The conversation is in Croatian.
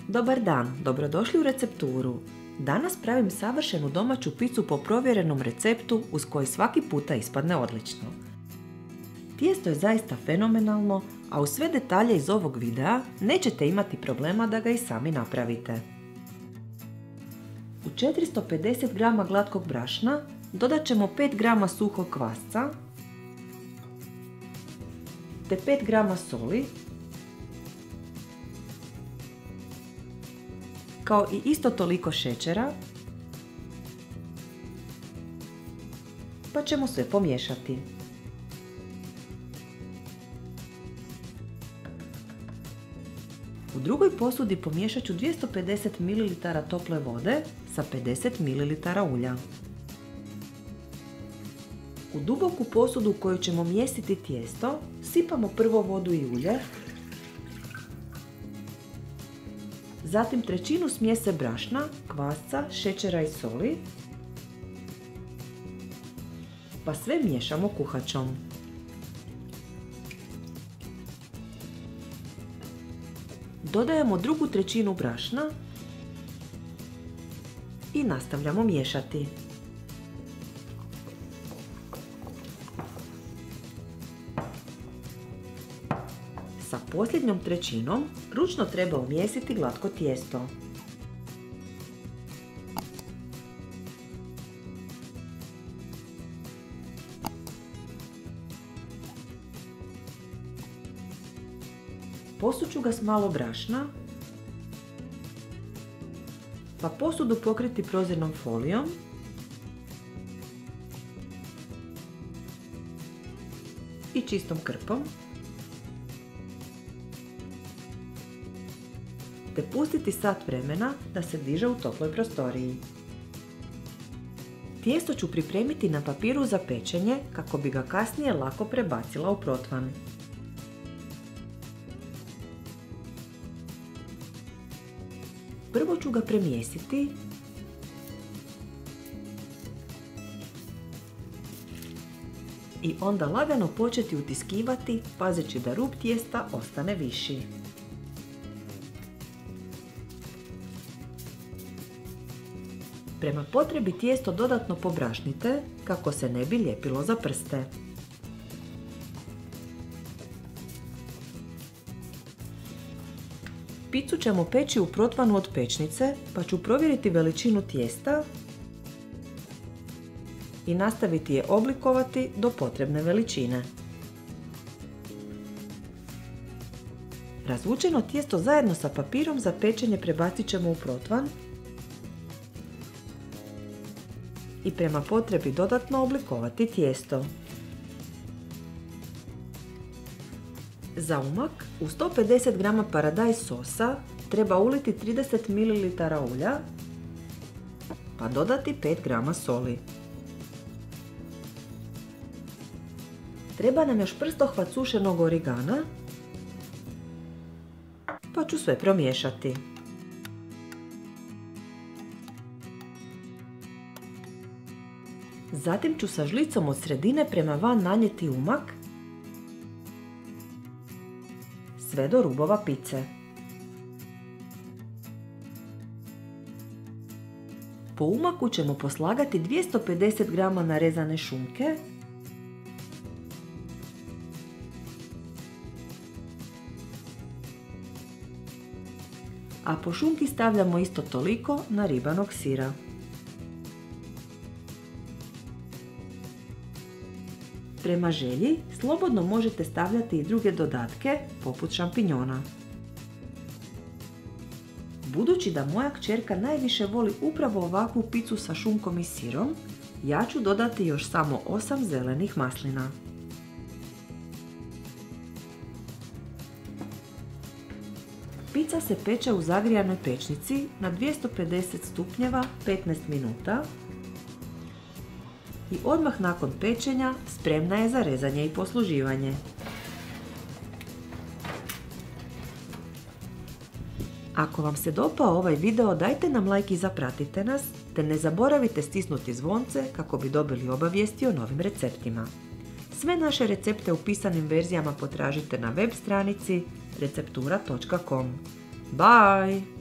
Dobar dan, dobrodošli u recepturu. Danas pravim savršenu domaću picu po provjerenom receptu uz koji svaki puta ispadne odlično. Tijesto je zaista fenomenalno, a uz sve detalje iz ovog videa nećete imati problema da ga i sami napravite. U 450 g glatkog brašna dodat ćemo 5 g suhog kvasca te 5 g soli, kao i isto toliko šećera, pa ćemo sve pomiješati. U drugoj posudi pomiješat ću 250 ml tople vode sa 50 ml ulja. U duboku posudu u kojoj ćemo mjestiti tijesto sipamo prvo vodu i ulje, zatim trećinu smjese brašna, kvasca, šećera i soli, pa sve miješamo kuhačom. Dodajemo drugu trećinu brašna i nastavljamo miješati. Sa posljednjom trećinom ručno treba umjesiti glatko tijesto. Posut ću ga s malo brašna, pa posudu pokriti prozirnom folijom i čistom krpom, te pustiti sat vremena da se diže u toploj prostoriji. Tijesto ću pripremiti na papiru za pečenje kako bi ga kasnije lako prebacila u protvan. Prvo ću ga premjesiti i onda lagano početi utiskivati pazeći da rub tijesta ostane viši. Prema potrebi tijesto dodatno pobrašnite kako se ne bi lijepilo za prste. Picu ćemo peći u protvanu od pečnice, pa ću provjeriti veličinu tijesta i nastaviti je oblikovati do potrebne veličine. Razvučeno tijesto zajedno sa papirom za pečenje prebacit ćemo u protvan i prema potrebi dodatno oblikovati tijesto. Za umak u 150 g paradajz sosa treba uliti 30 ml ulja, pa dodati 5 g soli. Treba nam još prstohvat sušenog origana, pa ću sve promiješati. Zatim ću sa žlicom od sredine prema van nanijeti umak sve do rubova pice. Po umaku ćemo poslagati 250 g narezane šunke, a po šunki stavljamo isto toliko naribanog sira. Prema želji, slobodno možete stavljati i druge dodatke, poput šampinjona. Budući da moja kćerka najviše voli upravo ovakvu picu sa šunkom i sirom, ja ću dodati još samo 8 zelenih maslina. Pica se peče u zagrijanoj pečnici na 250 stupnjeva 15 minuta i odmah nakon pečenja spremna je za rezanje i posluživanje. Ako vam se dopao ovaj video, dajte nam like i zapratite nas, te ne zaboravite stisnuti zvonce kako bi dobili obavijesti o novim receptima. Sve naše recepte u pisanim verzijama potražite na web stranici receptura.com. Bye!